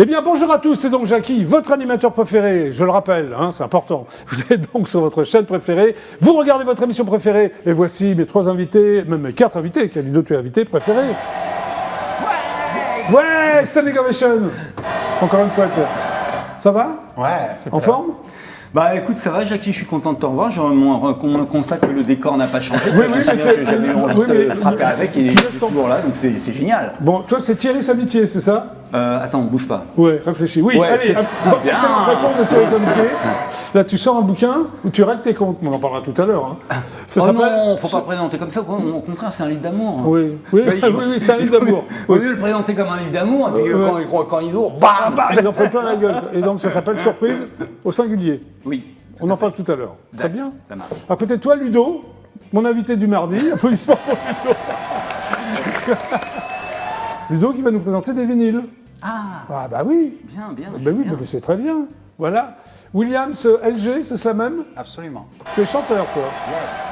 Eh bien, bonjour à tous, c'est donc Jackie, votre animateur préféré, je le rappelle, hein, c'est important. Vous êtes donc sur votre chaîne préférée, vous regardez votre émission préférée, et voici mes 3 invités, même mes 4 invités, quel autre invité préféré. Ouais, standing ovation. Encore une fois, tiens. Ça va? Ouais. En forme? Bah écoute, ça va Jackie, je suis content de te revoir. On constate que le décor n'a pas changé. Oui, oui, que j'avais envie de te frapper avec et tu tu es toujours là, donc c'est génial. Bon, toi, c'est Thierry Samitier, c'est ça? Attends, bouge pas. Ouais, réfléchis. Oui, Ouais, allez, c'est bien. excellente réponse de Thierry Samitier. Là, tu sors un bouquin où tu règles tes comptes. On en parlera tout à l'heure. Hein. Ça Oh s'appelle- non, faut pas présenter comme ça. Au contraire, c'est un livre d'amour. Oui, oui, Tu vois, oui, c'est un livre d'amour. Au lieu de le présenter comme un livre d'amour, et puis quand il ouvre, Ah bam bah, ils en prennent plein la gueule. Et donc, ça s'appelle Surprise au singulier. Oui. On en parle tout à l'heure. Très bien. Ça marche. À côté de toi, Ludo, mon invité du mardi. Applaudissements pour Ludo. Ludo qui va nous présenter des vinyles. Ah bah oui. Bien, bien. Ben oui, bien. mais c'est très bien. Voilà. Williams LG, c'est cela même? Absolument. Tu es chanteur, toi. Yes.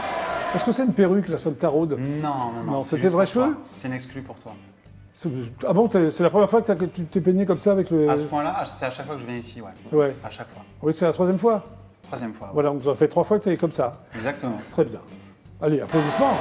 Est-ce que c'est une perruque, là, ça me taraude? Non, c'est c'était juste vrai pour toi. cheveux? C'est une exclue pour toi. Ah bon, c'est la première fois que tu t'es peigné comme ça avec le... À ce point-là, c'est à chaque fois que je viens ici, ouais. Ouais. À chaque fois. Oui, c'est la 3e fois. 3e fois. Ouais. Voilà, on nous a fait 3 fois que tu es comme ça. Exactement. Très bien. Allez, applaudissements.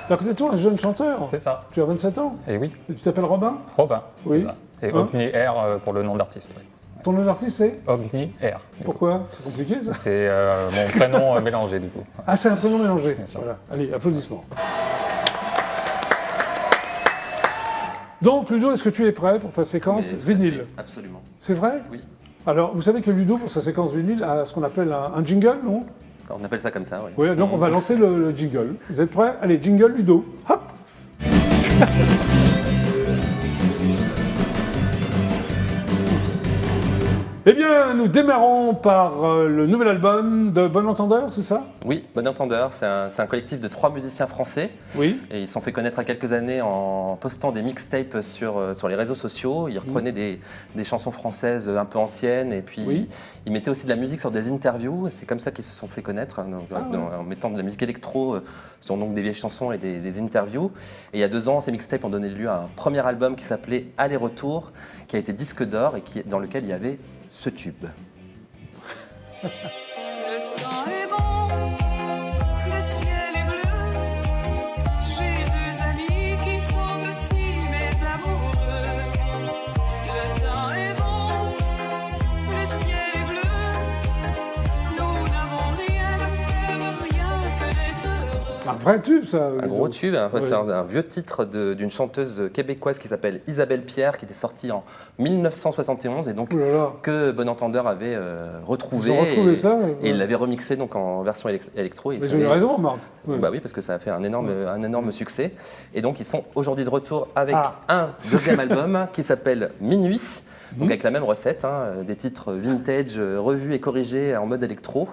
T'as à côté de toi un jeune chanteur. C'est ça. Tu as 27 ans. Et oui, Et tu t'appelles Robin. Robin. Oui. c'est ça. Et Hein Ogni Air pour le nom d'artiste. Oui. Ton nom d'artiste, c'est? Ogni Air. du coup. Pourquoi? C'est compliqué, ça? C'est mon prénom mélangé du coup. Ah, c'est un prénom mélangé. sûr. Voilà. Allez, applaudissements. Donc, Ludo, est-ce que tu es prêt pour ta séquence Mais tout à vinyle? fait, absolument. C'est vrai? Oui. Alors, vous savez que Ludo, pour sa séquence vinyle, a ce qu'on appelle un jingle, non? On appelle ça comme ça, oui. Oui, donc on va lancer le jingle. Vous êtes prêts? Allez, jingle Ludo. Hop! Eh bien, nous démarrons par le nouvel album de Bon Entendeur, c'est ça? Oui, Bon Entendeur, c'est un collectif de 3 musiciens français. Oui. Et ils se sont fait connaître à quelques années en postant des mixtapes sur les réseaux sociaux. Ils reprenaient des chansons françaises un peu anciennes et puis Oui. ils mettaient aussi de la musique sur des interviews. C'est comme ça qu'ils se sont fait connaître, en mettant de la musique électro sur donc des vieilles chansons et des interviews. Et il y a 2 ans, ces mixtapes ont donné lieu à un premier album qui s'appelait Aller-Retour, qui a été disque d'or et dans lequel il y avait ce tube. Le temps est bon, le ciel est bleu. J'ai 2 amis qui sont aussi mes amoureux. Le temps est bon, le ciel est bleu. Nous n'avons rien à faire, rien que d'être heureux. Un vrai tube, ça. Un gros tube, en fait, Ouais. c'est un vieux titre d'une chanteuse québécoise qui s'appelle Isabelle Pierre, qui était sortie en 1971 et donc Oh là là. que Bon Entendeur avait retrouvé. Ils ont retrouvé et, ça, ouais. et il l'avait remixé donc en version électro. Et Mais ça j'ai eu avait- raison, Marc. Ouais. Bah oui, parce que ça a fait un énorme succès. Et donc ils sont aujourd'hui de retour avec Ah. un 2e album qui s'appelle Minuit, Mhm. donc avec la même recette, hein, des titres vintage revus et corrigés en mode électro.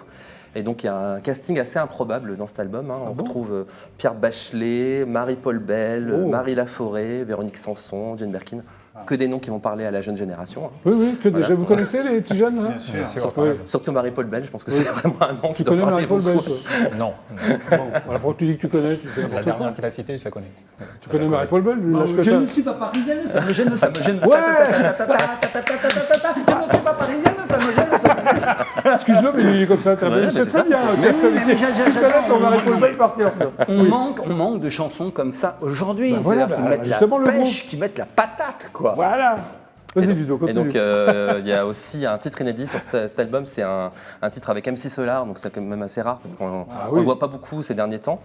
Et donc il y a un casting assez improbable dans cet album. Hein. On bon retrouve Pierre Bachelet, Marie-Paul Bell, Oh. Marie Laforêt, Véronique Sanson, Jane Birkin. Que des noms qui vont parler à la jeune génération. Hein. Oui, oui, que déjà, Voilà. vous connaissez les petits jeunes, hein? Bien sûr. Surtout, Ouais. surtout Marie-Paul Bell, je pense que c'est vraiment un nom Tu qui doit connais parler Marie-Paul Bell, beaucoup. toi? Non, Bon, voilà, pourquoi tu dis que tu connais, tu sais la n'importe quoi. dernière qu'il a citée, je la connais. Tu connais Marie-Paul Bell, lui, l'âge que Je t'as. ne suis pas parisienne, ça me gêne, ça me gêne. Ouais. Je ne suis pas parisienne, ça me gêne, ça me gêne. Excuse-le, mais il est comme ça. Ouais, mais c'est c'est très ça. bien. Mais oui, mais Tu connais ton Marie-Paul Bell par cœur. toi. On manque de chansons comme ça aujourd'hui. Bah voilà, C'est-à-dire qui bah, mettent la justement, le pêche, qui mettent la patate, quoi. Voilà. Vas-y, Ludo, Et continue. donc, il y a aussi un titre inédit sur cet album, c'est un titre avec MC Solar, donc c'est quand même assez rare parce qu'on oui. ne voit pas beaucoup ces derniers temps.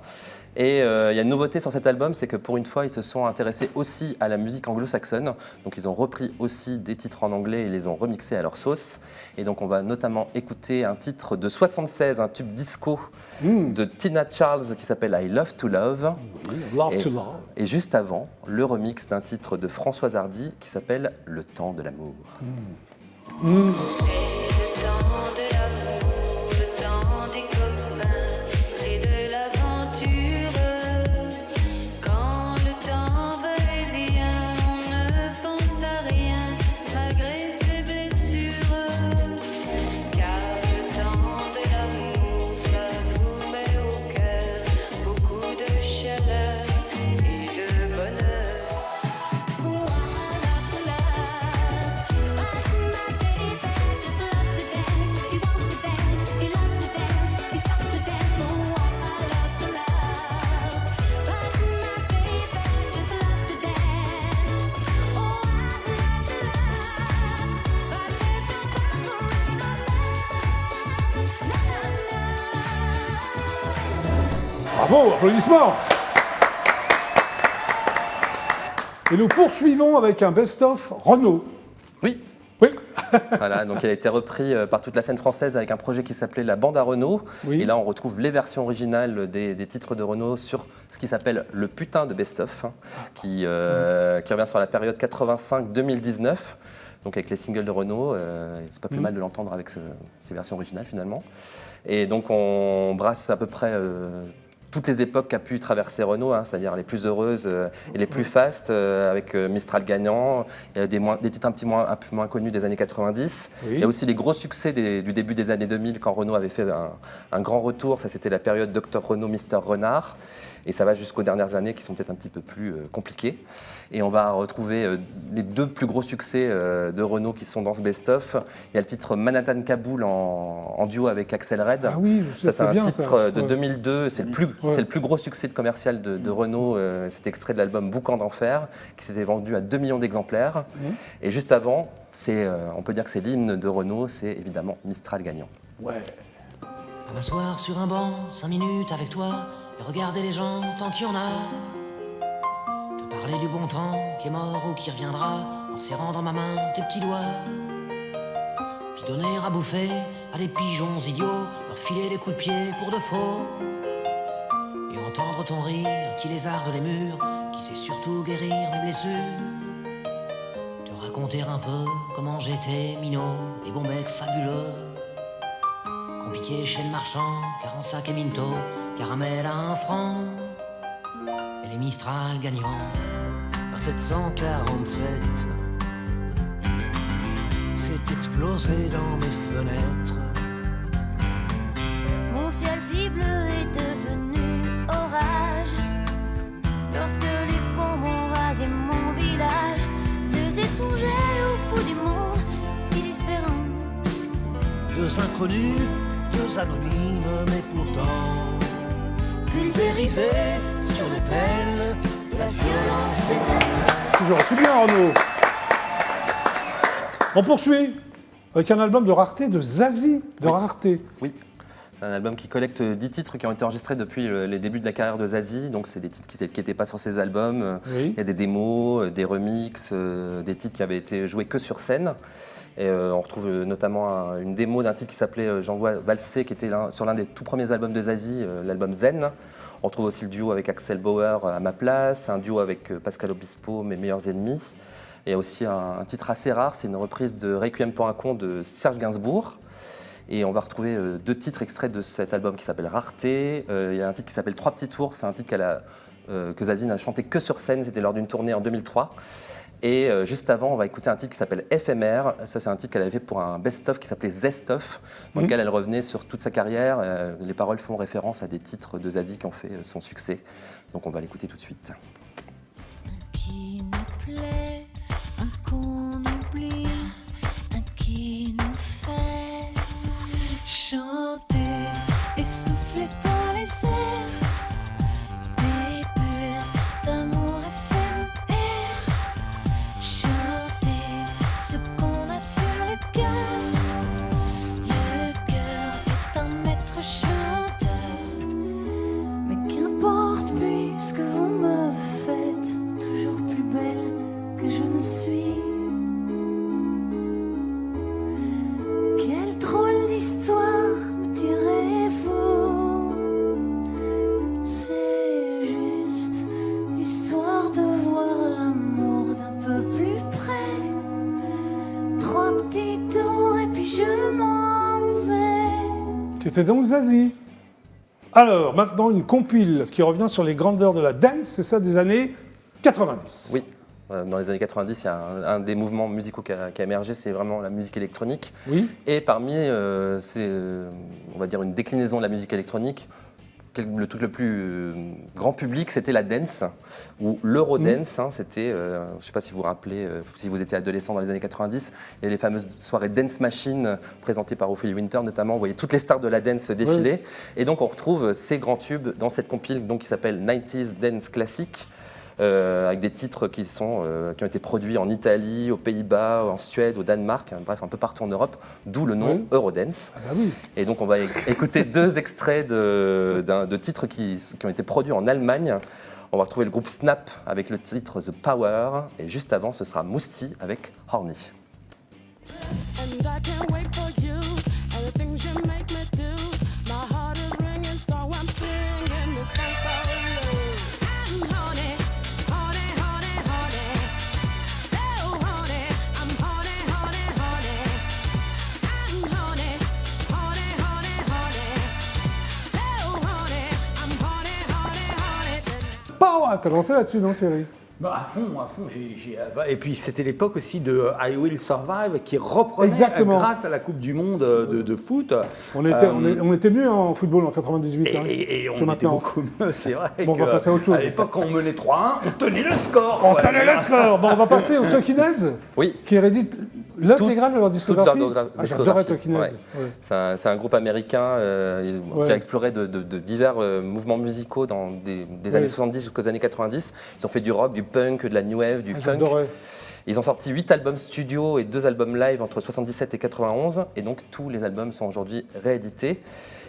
Et il y a une nouveauté sur cet album, c'est que pour une fois, ils se sont intéressés aussi à la musique anglo-saxonne. Donc, ils ont repris aussi des titres en anglais et les ont remixés à leur sauce. Et donc, on va notamment écouter un titre de 76, un tube disco de Tina Charles qui s'appelle I Love to Love. Love Et- to love. Et juste avant, le remix d'un titre de Françoise Hardy qui s'appelle Le temps de l'amour. C'est le temps de l'amour, le temps des copains et de l'aventure. Quand le temps va et vient, on ne pense à rien malgré ses blessures. Car le temps de l'amour, ça vous met au cœur beaucoup de chaleur et de bonheur. Bravo, applaudissements. Et nous poursuivons avec un best-of Renaud. Oui, Oui. voilà, donc il a été repris par toute la scène française avec un projet qui s'appelait La Bande à Renaud. Oui. Et là, on retrouve les versions originales des titres de Renaud sur ce qui s'appelle le putain de best-of, hein, qui revient sur la période 85-2019. Donc avec les singles de Renaud, c'est pas plus mal de l'entendre avec ces versions originales finalement. Et donc on brasse à peu près toutes les époques qu'a pu traverser Renaud, hein, c'est-à-dire les plus heureuses et les plus fastes, avec Mistral gagnant, il y a des titres un peu moins connus des années 90. Oui. Il y a aussi les gros succès du début des années 2000 quand Renaud avait fait un grand retour, ça c'était la période Dr Renaud, Mister Renard. Et ça va jusqu'aux dernières années qui sont peut-être un petit peu plus compliquées. Et on va retrouver les deux plus gros succès de Renaud qui sont dans ce best-of. Il y a le titre Manhattan Kaboul en duo avec Axel Red. Ah oui, ça c'est un bien, titre ça. de Ouais. 2002. C'est le plus gros succès commercial de Renaud. C'est extrait de l'album Boucan d'enfer qui s'était vendu à 2 millions d'exemplaires. Et juste avant, on peut dire que c'est l'hymne de Renaud, c'est évidemment Mistral gagnant. Ouais. À m'asseoir sur un banc, 5 minutes avec toi, et regarder les gens tant qu'il y en a. Te parler du bon temps qui est mort ou qui reviendra, en serrant dans ma main tes petits doigts. Puis donner à bouffer à des pigeons idiots, leur filer des coups de pied pour de faux. Et entendre ton rire qui lézarde les murs, qui sait surtout guérir mes blessures. Te raconter un peu comment j'étais minot, les bons becs fabuleux. Compliqué chez le marchand, car en sac et minto, caramel à 1 franc, et les Mistral gagnants. À 747, c'est explosé dans mes fenêtres. Mon ciel si bleu est devenu orage lorsque les bombes ont rasé mon village. 2 étrangers au bout du monde, si différents. 2 inconnus, 2 anonymes, mais pourtant pulvérisés sur l'autel de la violence éternelle. Toujours aussi bien, Renaud. On poursuit avec un album de rareté de Zazie, de rareté. Oui, c'est un album qui collecte 10 titres qui ont été enregistrés depuis les débuts de la carrière de Zazie. Donc c'est des titres qui n'étaient pas sur ses albums. Oui. Il y a des démos, des remixes, des titres qui avaient été joués que sur scène. Et on retrouve notamment une démo d'un titre qui s'appelait J'envoie valser, qui était sur l'un des tout premiers albums de Zazie, l'album Zen. On retrouve aussi le duo avec Axel Bauer, À ma place, un duo avec Pascal Obispo, Mes meilleurs ennemis. Et il y a aussi un titre assez rare, c'est une reprise de Requiem pour un con de Serge Gainsbourg. Et on va retrouver 2 titres extraits de cet album qui s'appelle Rareté. Il y a un titre qui s'appelle 3 petits tours, c'est un titre que Zazie n'a chanté que sur scène, c'était lors d'une tournée en 2003. Et juste avant, on va écouter un titre qui s'appelle Éphémère. Ça, c'est un titre qu'elle avait fait pour un best-of qui s'appelait Zest-of, dans lequel elle revenait sur toute sa carrière. Les paroles font référence à des titres de Zazie qui ont fait son succès. Donc on va l'écouter tout de suite. Qui nous plaît, un qu'on oublie, un qui nous fait chanter et souffler dans les airs, des bulles d'amour éphémères, chanter ce qu'on a sur le cœur. Le cœur est un maître chanteur, mais qu'importe puisque vous me faites toujours plus belle que je ne suis. Quelle drôle d'histoire me direz-vous? C'est juste histoire de voir l'amour d'un peu plus près. 3 petits tours et puis je m'en vais. C'était donc Zazie. Alors, maintenant, une compile qui revient sur les grandeurs de la dance, c'est ça, des années 90. Oui, dans les années 90, il y a un des mouvements musicaux qui a émergé, c'est vraiment la musique électronique. Oui. Et parmi, on va dire, une déclinaison de la musique électronique, le truc le plus grand public, c'était la dance, ou l'eurodance. C'était, je ne sais pas si vous vous rappelez, si vous étiez adolescent dans les années 90, il y a les fameuses soirées Dance Machine présentées par Ophélie Winter notamment. Vous voyez toutes les stars de la dance défiler. Oui. Et donc on retrouve ces grands tubes dans cette compile donc, qui s'appelle 90s Dance Classic. avec des titres qui ont été produits en Italie, aux Pays-Bas, en Suède, au Danemark, bref, un peu partout en Europe, d'où le nom Eurodance. Ah bah oui. Et donc on va écouter 2 extraits de titres qui ont été produits en Allemagne. On va retrouver le groupe Snap avec le titre The Power, et juste avant ce sera Mousti avec Horny. And I can't wait for you and the things you make me do. My heart is ringing, so I'm singing this song for you. I'm horny, horny, horny, horny. So horny, I'm horny, horny, horny. I'm horny, horny, horny, horny. So horny, I'm horny, horny, horny. Power. T'as lancé là-dessus, non, Thierry? Bah, à fond. Et puis c'était l'époque aussi de I Will Survive qui reprenait Exactement. grâce à la Coupe du Monde de foot. On était mieux en football en 98. hein, Et on que était maintenant. beaucoup mieux, c'est vrai. Bon, on va passer à autre chose. À l'époque, quand on menait 3-1, on tenait le score. On quoi. tenait le score. Bon, on va passer aux Talking Heads, Oui. qui réédite l'intégrale de leur discographie. Toute leur Ah, j'adorais Talking Heads. Ouais. Ouais. C'est un groupe américain qui a exploré de divers mouvements musicaux dans des années 70 jusqu'aux années 90. Ils ont fait du rock, du punk, de la new wave, du Ah, funk. j'adorais. Ils ont sorti 8 albums studio et 2 albums live entre 77 et 91. Et donc tous les albums sont aujourd'hui réédités.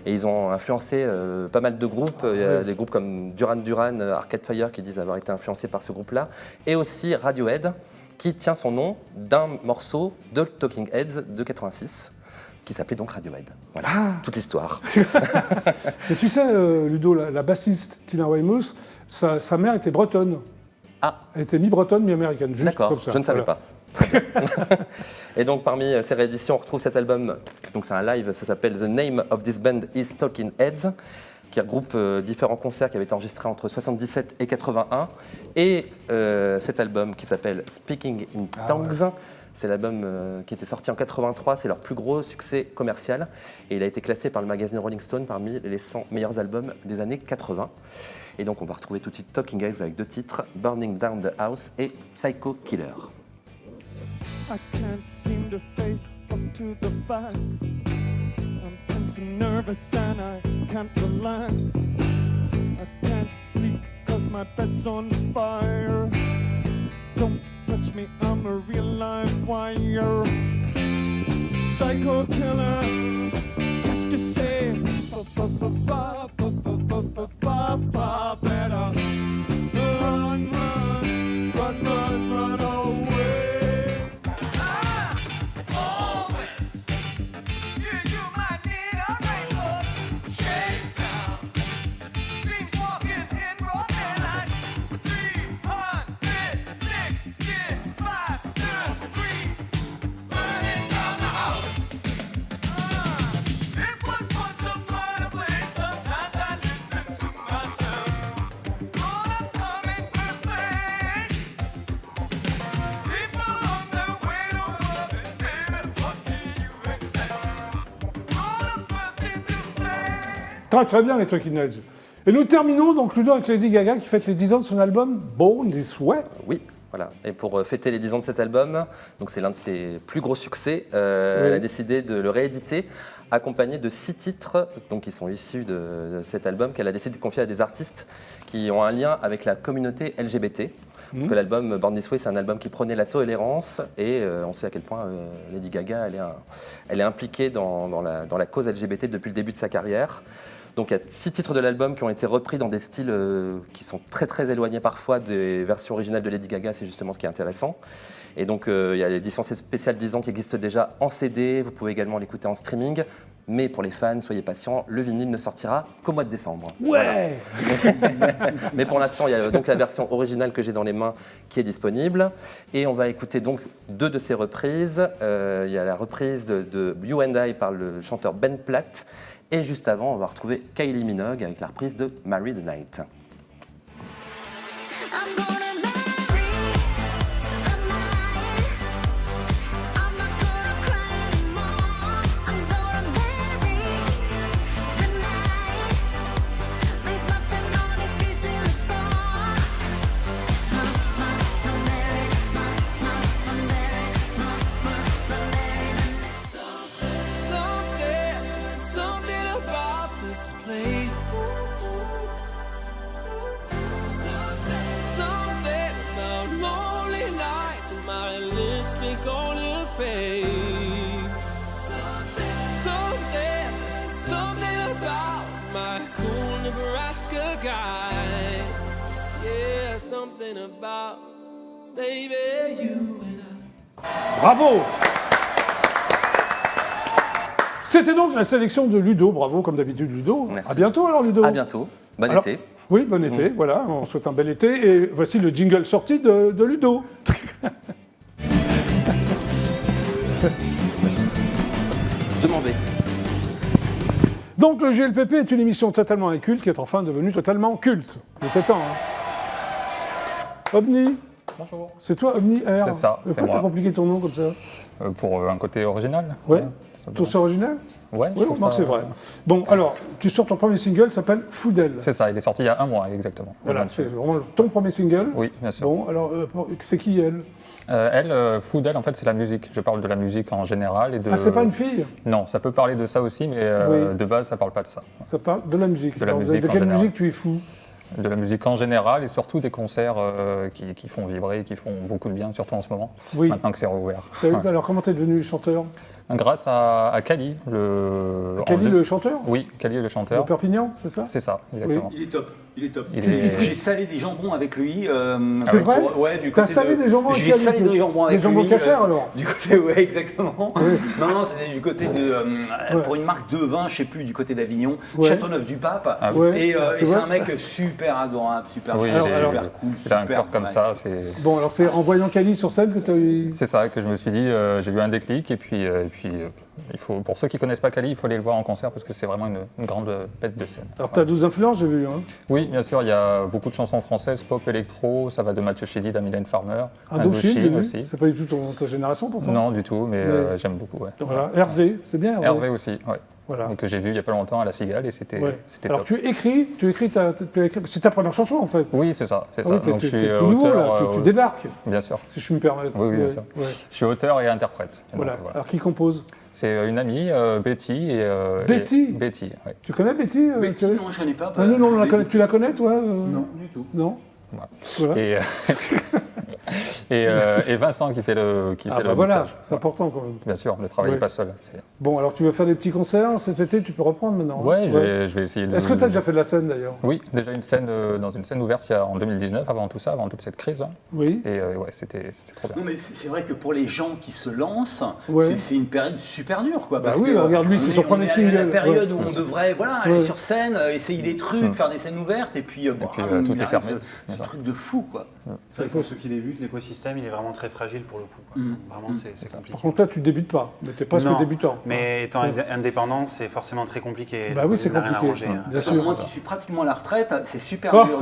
Et ils ont influencé pas mal de groupes. Il y a des groupes comme Duran Duran, Arcade Fire qui disent avoir été influencés par ce groupe-là. Et aussi Radiohead, qui tient son nom d'un morceau de Talking Heads de 86, qui s'appelait donc Radiohead. Voilà, toute l'histoire. Et tu sais, Ludo, la bassiste Tina Weymouth, sa mère était bretonne. Ah, Elle était mi-bretonne, mi-américaine. Juste d'accord, comme ça. je ne savais Voilà. pas. Et donc parmi ces rééditions, on retrouve cet album, donc c'est un live, ça s'appelle The Name of This Band is Talking Heads, qui regroupe différents concerts qui avaient été enregistrés entre 77 et 81. Et cet album qui s'appelle Speaking in Tongues, c'est l'album qui était sorti en 83, c'est leur plus gros succès commercial. Et il a été classé par le magazine Rolling Stone parmi les 100 meilleurs albums des années 80. Et donc on va retrouver tout de suite Talking Heads avec 2 titres, Burning Down the House et Psycho Killer. I can't seem to face up to the facts. I'm tense and nervous and I can't relax. I can't sleep cause my bed's on fire. Don't touch me, I'm a real live wire. Psycho killer, qu'est-ce que c'est? Better run, run, run, run, run away. Très très bien les Talking Heads. Et nous terminons donc Ludo avec Lady Gaga qui fête les 10 ans de son album Born This Way. Oui, voilà. Et pour fêter les 10 ans de cet album, donc c'est l'un de ses plus gros succès, elle a décidé de le rééditer, accompagné de 6 titres donc, qui sont issus de cet album, qu'elle a décidé de confier à des artistes qui ont un lien avec la communauté LGBT. Parce que l'album Born This Way, c'est un album qui prônait la tolérance et on sait à quel point Lady Gaga, elle est impliquée dans la cause LGBT depuis le début de sa carrière. Donc il y a 6 titres de l'album qui ont été repris dans des styles qui sont très très éloignés parfois des versions originales de Lady Gaga, c'est justement ce qui est intéressant. Et donc il y a l'édition spéciale 10 ans qui existe déjà en CD, vous pouvez également l'écouter en streaming. Mais pour les fans, soyez patients, le vinyle ne sortira qu'au mois de décembre. Ouais. Mais pour l'instant, il y a donc la version originale que j'ai dans les mains qui est disponible. Et on va écouter donc 2 de ces reprises. Il y a la reprise de You and I par le chanteur Ben Platt. Et juste avant, on va retrouver Kylie Minogue avec la reprise de Marry the Night. I'm gonna marry the night. I'm not gonna cry anymore. I'm gonna marry the night. Leave nothing on the streets to explore. Something about this place. Something guy. Yeah, something about baby you and I. Bravo! C'était donc la sélection de Ludo. Bravo, comme d'habitude, Ludo. Merci. À bientôt alors, Ludo. À bientôt. Bon Alors, été. Oui, bon été, voilà, on souhaite un bel été. Et voici le jingle sorti de Ludo. Je m'en vais. Donc le GLPP est une émission totalement inculte qui est enfin devenue totalement culte. Il était temps, hein. Omni, Bonjour. c'est toi, Omni R. C'est ça, c'est Pourquoi t'as moi. compliqué ton nom comme ça? Pour un côté original. Ouais. Ça Ton doit- c'est original? Ouais, je Oui, trouve donc ça- c'est vrai. Bon, alors, tu sors ton premier single, s'appelle Foudel. C'est ça, il est sorti il y a un mois exactement. Voilà, Le 26. c'est vraiment ton premier single. Oui, bien sûr. Bon, alors, c'est qui elle? Foudel, en fait, c'est la musique. Je parle de la musique en général et de. Ah, c'est pas une fille? Non, ça peut parler de ça aussi, mais Oui. de base, ça parle pas de ça. Ça parle de la musique. De la Alors, musique de en quelle général. musique tu es fou? De la musique en général et surtout des concerts qui font vibrer, qui font beaucoup de bien, surtout en ce moment, Oui. maintenant que c'est rouvert. Alors, comment t'es devenu chanteur? Grâce à Kali, le. Kali, en deux- le chanteur? Oui, Kali, le De chanteur. Perpignan, c'est ça? C'est ça, exactement. Il est top, il est top. Il est- J'ai salé des jambons avec lui. C'est vrai? Ouais, du T'as côté salé de- des jambons avec J'ai Kali, salé tu- des jambons avec des jambons lui. cachers, alors? Du côté, ouais, exactement. Non, c'était du côté de. Ouais. Pour une marque de vin, je sais plus, du côté d'Avignon, Ouais. Châteauneuf-du-Pape. Ah ouais. Et, Tu c'est vois un mec super adorable, super Oui, gentil, j'ai- super cool. il a un super cœur comme vrai. ça, c'est. Bon, alors c'est en voyant Kali sur scène que tu as eu... C'est ça que je me suis dit, j'ai eu un déclic et puis, il faut, pour ceux qui connaissent pas Kali, il faut aller le voir en concert parce que c'est vraiment une grande bête de scène. Alors tu as 12 influences, j'ai vu. Hein. Oui, bien sûr, il y a beaucoup de chansons françaises, pop, électro, ça va de Mathieu Chédid à Mylène Farmer, Indochine, j'ai vu. aussi. C'est pas du tout ta génération pourtant. Non, du tout, mais Ouais. j'aime beaucoup. Ouais. Voilà, Hervé, c'est bien Hervé. Hervé aussi, ouais. Voilà. Donc, que j'ai vu il y a pas longtemps à La Cigale et c'était Ouais. c'était Alors top. tu écris c'est ta première chanson en fait. Oui, c'est ça. Ah oui, Donc je suis t'es tout nouveau là, auteur, tu débarques, bien sûr. si je me permets. Oui, bien Ouais, sûr. ouais. Je suis auteur et interprète. Et donc, Voilà. Alors qui compose? C'est une amie, Betty. Betty Betty, ouais. Tu connais Betty Betty, Thierry non, je connais pas. Ah, non, tu la connais toi Non, du tout. Non. Voilà. Voilà. Et Vincent qui fait le Ah le bah voilà, mixage. c'est important quand même. Bien sûr, le travail Ouais. n'est pas seul. c'est- Bon, alors tu veux faire des petits concerts cet été, tu peux reprendre maintenant. hein Ouais, je vais essayer de. Est-ce que tu as déjà fait de la scène d'ailleurs? Oui, déjà une scène dans une scène ouverte en 2019, avant tout ça, avant toute cette crise. Là. Oui. Et ouais, c'était trop bien. Non, mais c'est vrai que pour les gens qui se lancent, Ouais. c'est une période super dure, quoi. Bah Parce oui, que, regarde, lui, on c'est est- son premier on est à la single. période Ouais. où on devrait aller Ouais. sur scène, essayer des trucs, faire des scènes ouvertes, et puis, puis, tout il est arrive fermé. Ce truc de fou, quoi. C'est vrai que pour ceux qui débutent, l'écosystème il est vraiment très fragile pour le coup. quoi. Vraiment, c'est compliqué. Par contre, là, tu débutes pas, mais tu es presque Non, débutant. Mais étant Ouais. indépendant, c'est forcément très compliqué. Bah Le oui, Covid c'est n'a rien compliqué. arrangé, hein. Bien Pour sûr. moi qui suis pratiquement à la retraite, c'est super Oh. dur.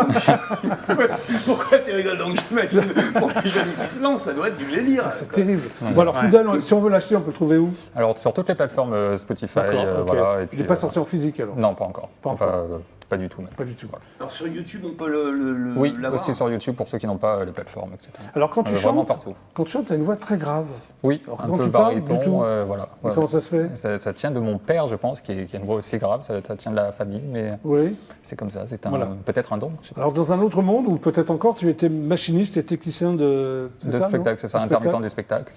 Pourquoi tu rigoles donc? J'imagine pour les jeunes qui se lancent, ça doit être du délire. Ah, c'est terrible. Bon, alors, Foudel, si on veut l'acheter, on peut le trouver où? Alors sur toutes les plateformes Spotify, D'accord, ok. voilà. Et Il puis, n'est pas sorti en physique alors? Non, pas encore. Pas Enfin, encore. pas du tout même. Pas du tout. Alors sur YouTube, on peut Oui, l'avoir. aussi sur YouTube pour ceux qui n'ont pas les plateformes, etc. Alors, quand tu Vraiment chantes, partout. tu as une voix très grave. Oui, Alors, un quand peu tu parles, du tout. baryton, voilà. Et Ouais, comment ouais. ça se fait? Ça tient de mon père, je pense, qui a une voix aussi grave, ça tient de la famille, mais Oui. c'est comme ça, c'est Voilà. peut-être un don, je sais pas. Alors, dans un autre monde, ou peut-être encore, tu étais machiniste et technicien de... De spectacle, c'est ça, intermittent des spectacles.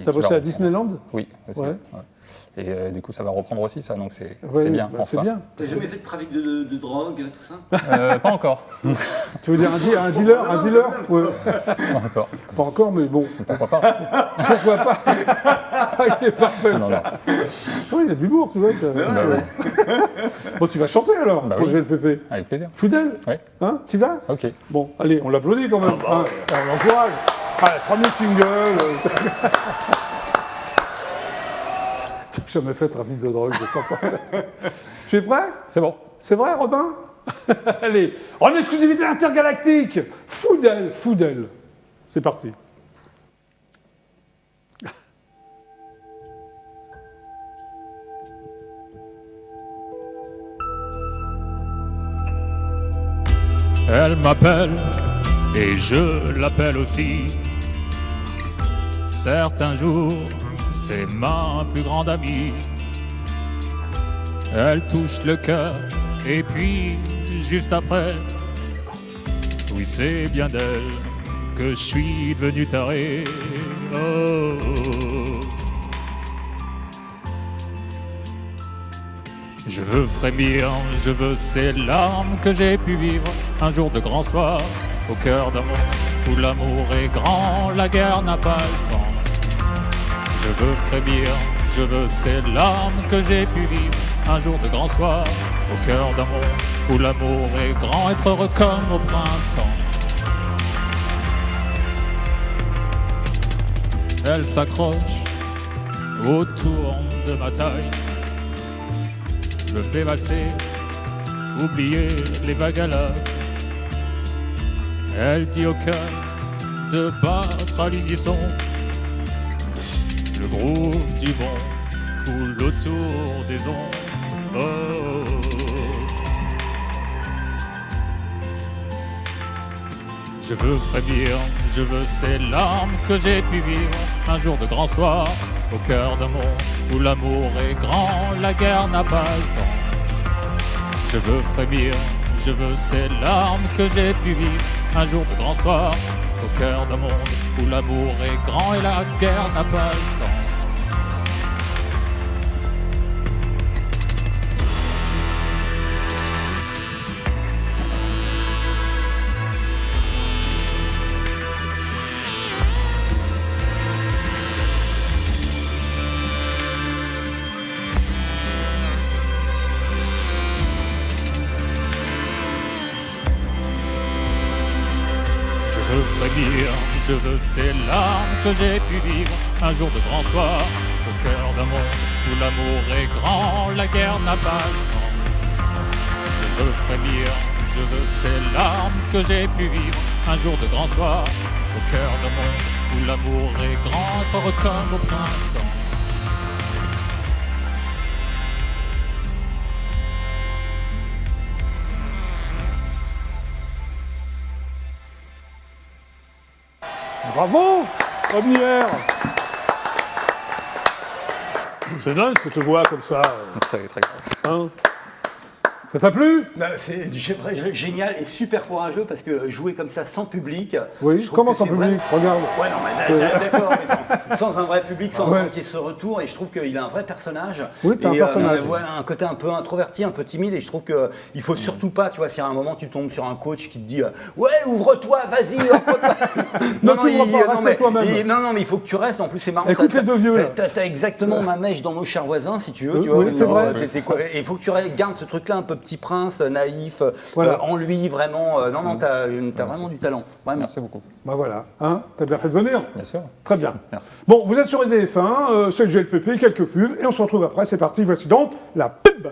Tu as bossé à Disneyland? Oui, aussi. Ouais. Ouais. Et du coup, ça va reprendre aussi, ça, donc c'est Ouais, bien. bah, c'est enfin. bien. T'as jamais fait de trafic de drogue, tout ça? Pas encore. Tu veux dire un dealer? Ouais. Pas encore. Pas encore, mais bon, Pourquoi pas? pourquoi pas? Il est parfait. Non, non. Oui, il y a de l'humour, tu vois. Bah ouais. Bon, tu vas chanter alors, Bah pour oui. le GLPP. Avec plaisir. Fidèle? Ouais. Hein, t'y vas? Ok. Bon, allez, on l'applaudit quand même. Hein. On l'encourage. Allez, premier single. T'as jamais fait trafic de drogue, je crois pas. Tu es prêt? C'est bon. C'est vrai, Robin? Allez, en exclusivité intergalactique, Foudel. C'est parti. Elle m'appelle et je l'appelle aussi. Certains jours, c'est ma plus grande amie. Elle touche le cœur et puis juste après, oui c'est bien d'elle que je suis devenu taré. Oh, oh, oh. Je veux frémir, je veux ces larmes que j'ai pu vivre un jour de grand soir, au cœur d'un monde où l'amour est grand, la guerre n'a pas le temps. Je veux frémir, je veux ces larmes que j'ai pu vivre un jour de grand soir, au cœur d'un monde où l'amour est grand, être heureux comme au printemps. Elle s'accroche autour de ma taille, me fait valser, oublier les vagues à l'âme. Elle dit au cœur de battre à l'unisson. Le groove du bon coule autour des ondes. Oh. Je veux frémir, je veux ces larmes que j'ai pu vivre un jour de grand soir, au cœur d'un monde où l'amour est grand, la guerre n'a pas le temps. Je veux frémir, je veux ces larmes que j'ai pu vivre un jour de grand soir, au cœur d'un monde où l'amour est grand et la guerre n'a pas le temps. Je veux frémir, je veux ces larmes que j'ai pu vivre un jour de grand soir, au cœur d'un monde où l'amour est grand, la guerre n'a pas le temps. Je veux frémir, je veux ces larmes que j'ai pu vivre un jour de grand soir, au cœur d'un monde où l'amour est grand, être heureux comme au printemps. Bravo, Omniaire. C'est dingue cette voix comme ça. Très, très grave. Hein, ça t'a plu? C'est génial et super courageux parce que jouer comme ça sans public. Oui, je trouve comment que sans c'est public? Regarde. Ouais, non, mais d'accord, mais sans un vrai public, sans qu'il y ait ce retour. Et je trouve qu'il a un vrai personnage. Oui, t'as un personnage. Un côté un peu introverti, un peu timide. Et je trouve qu'il faut surtout pas, tu vois, si à un moment tu tombes sur un coach qui te dit ouais, ouvre-toi, vas-y, offre-toi. Non, reste toi-même. Non, mais il faut que tu restes. En plus, c'est marrant. Écoute les deux vieux. T'as exactement ma mèche dans Nos chers voisins, si tu veux. Tu oui, vois, c'est vrai. Et il faut que tu gardes ce truc-là un peu petit prince, naïf, Voilà. en lui, vraiment. Non, t'as vraiment du talent. Vraiment. Merci beaucoup. Bah voilà, hein, t'as bien fait de venir. Bien sûr. Très bien. Merci. Bon, vous êtes sur EDF1, c'est le GLPP, quelques pubs, et on se retrouve après, c'est parti, voici donc la pub.